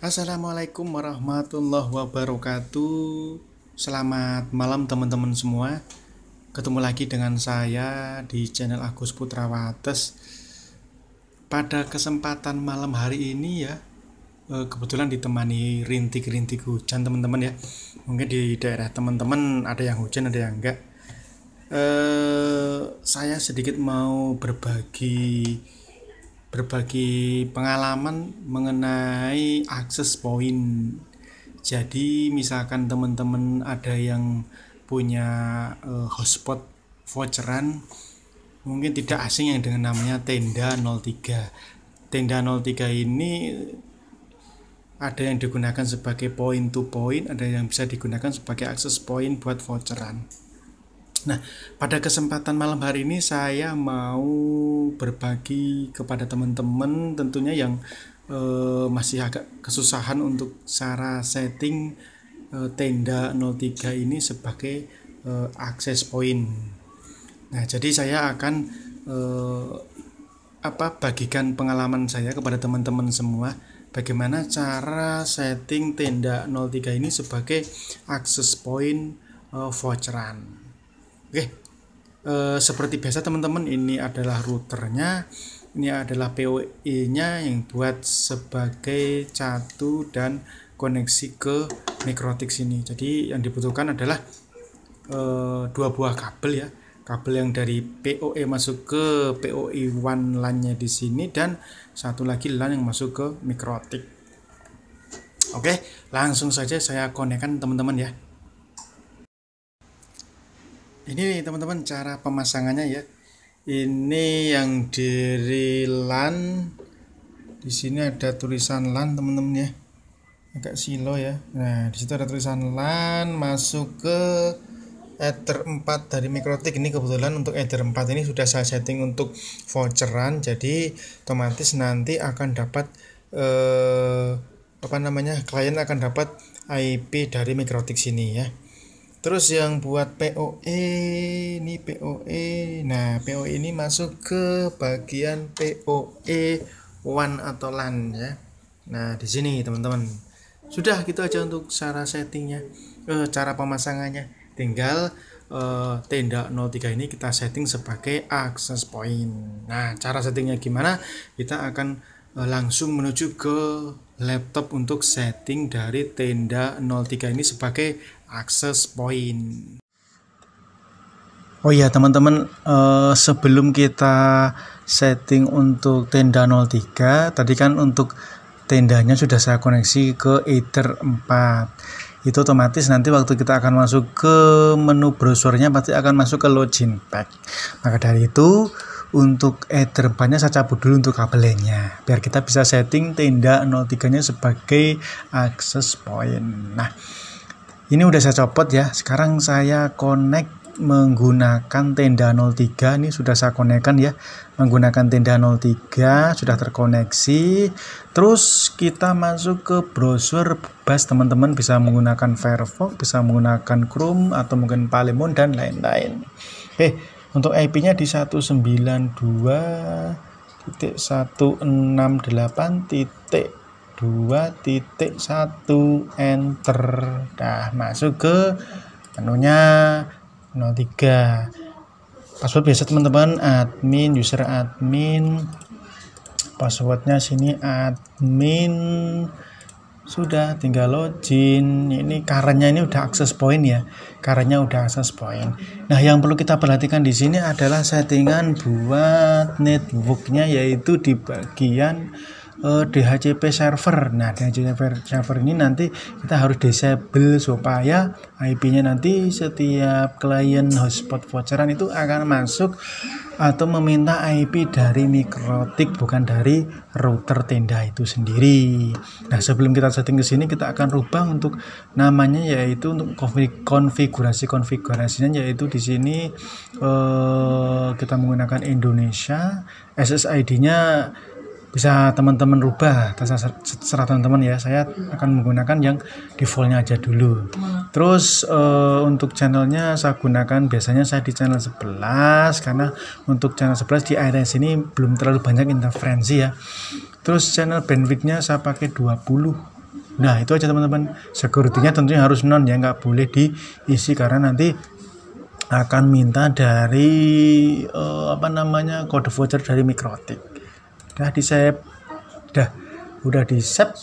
Assalamualaikum warahmatullahi wabarakatuh. Selamat malam teman-teman semua. Ketemu lagi dengan saya di channel Agus Putra Wates. Pada kesempatan malam hari ini ya, kebetulan ditemani rintik-rintik hujan teman-teman ya. Mungkin di daerah teman-teman ada yang hujan, ada yang enggak. Saya sedikit mau berbagi pengalaman mengenai akses point. Jadi misalkan teman-teman ada yang punya hotspot voucheran, mungkin tidak asing yang dengan namanya Tenda 03. Tenda 03 ini ada yang digunakan sebagai point to point, ada yang bisa digunakan sebagai akses point buat voucheran. Nah, pada kesempatan malam hari ini saya mau berbagi kepada teman-teman tentunya yang masih agak kesusahan untuk cara setting Tenda 03 ini sebagai akses point. Nah, jadi saya akan bagikan pengalaman saya kepada teman-teman semua bagaimana cara setting Tenda 03 ini sebagai akses point voucheran. Oke, seperti biasa teman-teman, ini adalah routernya, ini adalah PoE-nya yang buat sebagai catu dan koneksi ke Mikrotik sini. Jadi yang dibutuhkan adalah dua buah kabel ya, kabel yang dari PoE masuk ke PoE one LAN-nya di sini dan satu lagi LAN yang masuk ke Mikrotik. Oke, langsung saja saya konekkan teman-teman ya. Ini teman-teman cara pemasangannya ya. Ini yang dari LAN. Di sini ada tulisan LAN teman-teman ya. Agak silo ya. Nah, di situ ada tulisan LAN masuk ke Ether 4 dari Mikrotik. Ini kebetulan untuk Ether 4 ini sudah saya setting untuk voucheran. Jadi otomatis nanti akan dapat klien akan dapat IP dari Mikrotik sini ya. Terus yang buat PoE, ini PoE. Nah, PoE ini masuk ke bagian PoE one atau LAN ya. Nah, di sini teman-teman. Sudah gitu aja untuk cara settingnya, cara pemasangannya. Tinggal Tenda 03 ini kita setting sebagai access point. Nah, cara settingnya gimana? Kita akan langsung menuju ke laptop untuk setting dari Tenda 03 ini sebagai access point. Oh iya teman-teman, sebelum kita setting untuk Tenda 03, tadi kan untuk tendanya sudah saya koneksi ke Ether 4. Itu otomatis nanti waktu kita akan masuk ke menu browsernya pasti akan masuk ke login pack. Maka dari itu untuk Ether 4-nya saya cabut dulu untuk kabelnya biar kita bisa setting Tenda 03-nya sebagai access point. Nah, ini udah saya copot ya. Sekarang saya connect menggunakan Tenda 03. Ini sudah saya konekkan ya. Menggunakan Tenda 03 sudah terkoneksi. Terus kita masuk ke browser bebas teman-teman, bisa menggunakan Firefox, bisa menggunakan Chrome atau mungkin Palemon dan lain-lain. Oke, untuk IP-nya di 192.168.2.1 enter. Nah, masuk ke menunya 03. Password biasa teman-teman, admin, user admin. Passwordnya sini admin. Sudah tinggal login. Ini currentnya ini udah access point ya. Currentnya udah access point. Nah, yang perlu kita perhatikan di sini adalah settingan buat networknya, yaitu di bagian DHCP server. Nah, DHCP server ini nanti kita harus disable supaya IP-nya nanti setiap klien hotspot voucheran itu akan masuk atau meminta IP dari Mikrotik, bukan dari router Tenda itu sendiri. Nah, sebelum kita setting ke sini kita akan rubah untuk namanya, yaitu untuk konfigurasinya yaitu di sini kita menggunakan Indonesia. SSID-nya bisa teman-teman rubah, terserah teman-teman ya. Saya akan menggunakan yang defaultnya aja dulu. Terus untuk channelnya saya gunakan, biasanya saya di channel 11, karena untuk channel 11 di area sini belum terlalu banyak interferensi ya. Terus channel bandwidthnya saya pakai 20 Nah itu aja teman-teman. Security-nya tentunya harus non ya, nggak boleh diisi karena nanti akan minta dari kode voucher dari Mikrotik. Udah di save, udah di save.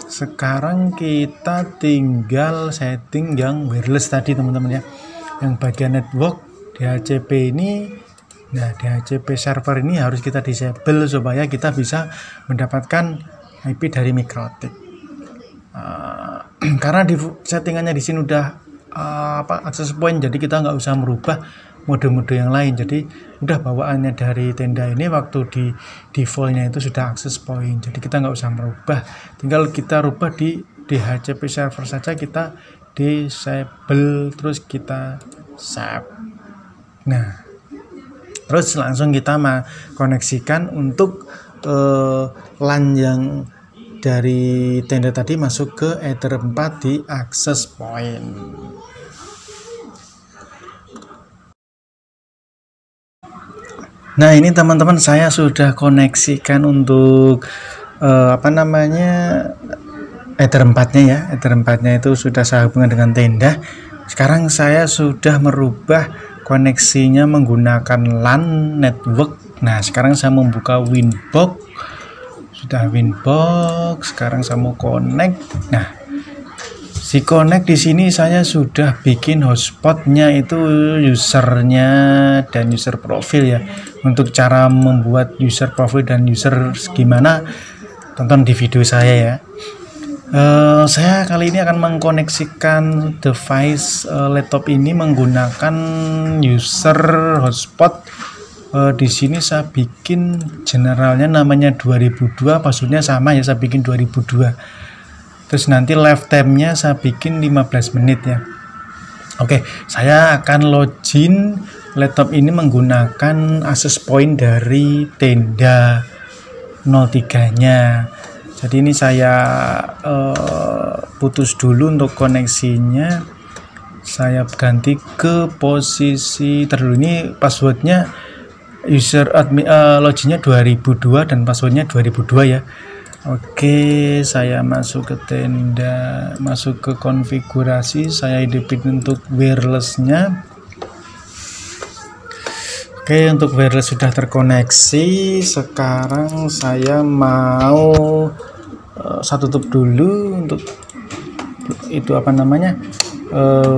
Sekarang kita tinggal setting yang wireless tadi teman-teman ya, yang bagian network DHCP ini. Nah DHCP server ini harus kita disable supaya kita bisa mendapatkan IP dari Mikrotik. Karena di settingannya di sini udah access point, jadi kita nggak usah merubah mode-mode yang lain. Jadi udah bawaannya dari tenda ini waktu di defaultnya itu sudah access point, jadi kita nggak usah merubah, tinggal kita rubah di DHCP server saja, kita disable terus kita save. Nah terus langsung kita koneksikan untuk LAN yang dari tenda tadi masuk ke Ether 4 di access point. Nah ini teman-teman, saya sudah koneksikan untuk Ether 4-nya ya. Ether 4-nya itu sudah saya hubungkan dengan tenda. Sekarang saya sudah merubah koneksinya menggunakan LAN network. Nah sekarang saya membuka Winbox. Sudah Winbox, sekarang saya mau connect. Nah, si connect di sini saya sudah bikin hotspotnya itu usernya dan user profil ya. Untuk cara membuat user profil dan user gimana, tonton di video saya ya. Saya kali ini akan mengkoneksikan device laptop ini menggunakan user hotspot. Di sini saya bikin generalnya namanya 2002, passwordnya sama ya, saya bikin 2002. Terus nanti lifetime-nya saya bikin 15 menit ya. Oke, saya akan login laptop ini menggunakan access point dari tenda 03-nya. Jadi ini saya putus dulu untuk koneksinya. Saya ganti ke posisi terdulu, ini passwordnya user admin loginnya 2002 dan passwordnya 2002 ya. Oke, saya masuk ke tenda, masuk ke konfigurasi, saya hidupin untuk wirelessnya. Oke, untuk wireless sudah terkoneksi. Sekarang saya mau saya tutup dulu untuk itu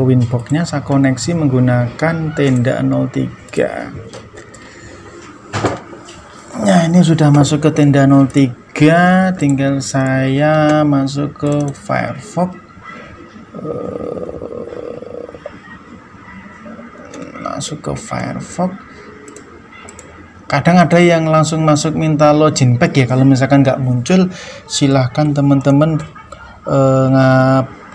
Winbox-nya saya koneksi menggunakan tenda 03. Nah ini sudah masuk ke tenda 03, tinggal saya masuk ke Firefox. Kadang ada yang langsung masuk minta login pack ya. Kalau misalkan nggak muncul, silahkan teman-teman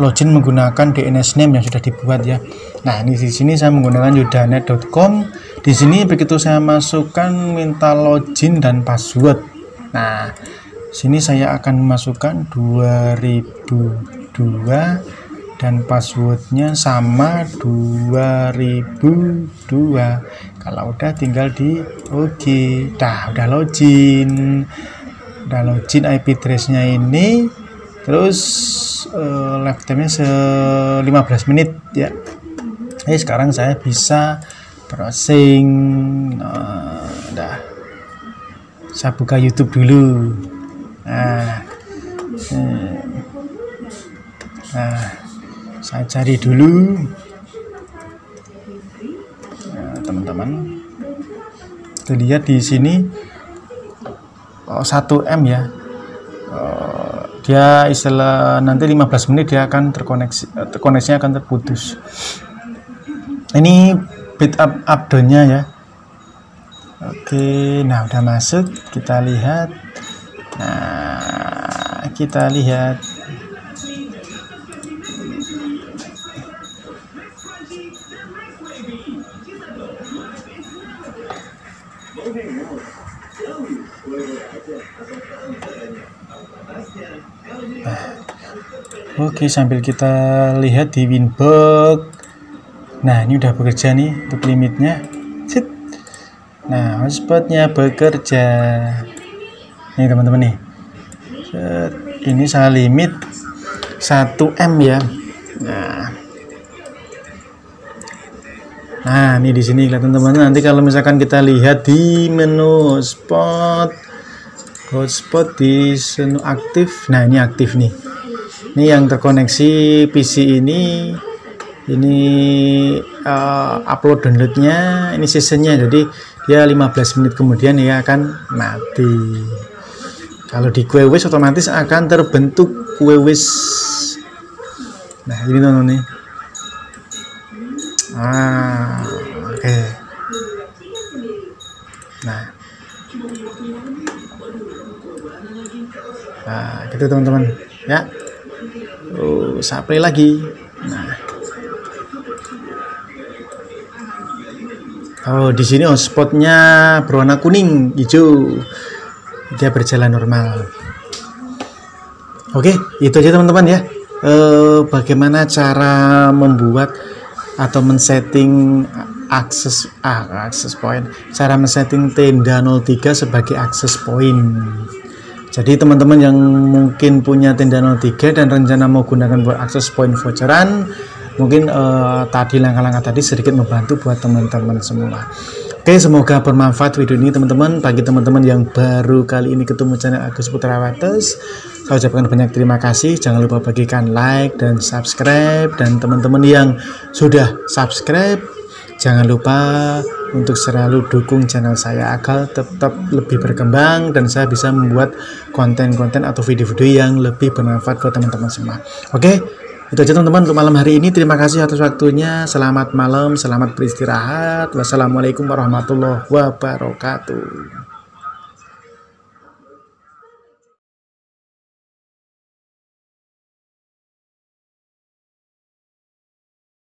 login menggunakan DNS name yang sudah dibuat ya. Nah ini di sini saya menggunakan yudanet.com. Di sini begitu saya masukkan minta login dan password. Nah sini saya akan masukkan 2002 dan passwordnya sama 2002. Kalau udah tinggal di login. Udah login IP address-nya ini. Terus lifetime-nya 15 menit ya. Sekarang saya bisa browsing. Saya buka YouTube dulu. Nah, saya cari dulu. Nah, teman-teman, kita lihat di sini 1M ya. Dia istilah nanti 15 menit dia akan koneksinya akan terputus. Ini bit up down-nya ya. Oke, nah udah masuk, kita lihat. Nah, kita lihat. Oke, sambil kita lihat di Winbox. Nah, ini udah bekerja nih untuk limitnya. Nah, hotspotnya bekerja. Nih teman-teman nih. Ini saya limit 1M ya. Nah, ini di sini kelihatan teman-teman. Nanti kalau misalkan kita lihat di menu hotspot di menu aktif. Nah, ini aktif nih. Ini yang terkoneksi PC ini upload downloadnya, ini seasonnya, jadi dia 15 menit kemudian dia akan mati. Kalau di kue wish otomatis akan terbentuk kue wish. Nah, ini teman-teman nih. Oke. Nah, gitu teman-teman ya. Saya play lagi. Nah, di sini hotspotnya berwarna kuning, hijau, dia berjalan normal. Oke, itu aja teman-teman ya. Bagaimana cara membuat atau men-setting akses point, cara men-setting tenda 03 sebagai akses point. Jadi teman-teman yang mungkin punya tenda 03 dan rencana mau gunakan buat akses point voucheran, mungkin tadi langkah-langkah tadi sedikit membantu buat teman-teman semua. Oke, semoga bermanfaat video ini teman-teman. Bagi teman-teman yang baru kali ini ketemu channel Agus Putra Wates, saya ucapkan banyak terima kasih. Jangan lupa bagikan like dan subscribe, dan teman-teman yang sudah subscribe, jangan lupa untuk selalu dukung channel saya agar tetap lebih berkembang dan saya bisa membuat konten-konten atau video-video yang lebih bermanfaat buat teman-teman semua. Oke, itu aja teman-teman untuk malam hari ini. Terima kasih atas waktunya. Selamat malam, selamat beristirahat. Wassalamualaikum warahmatullahi wabarakatuh.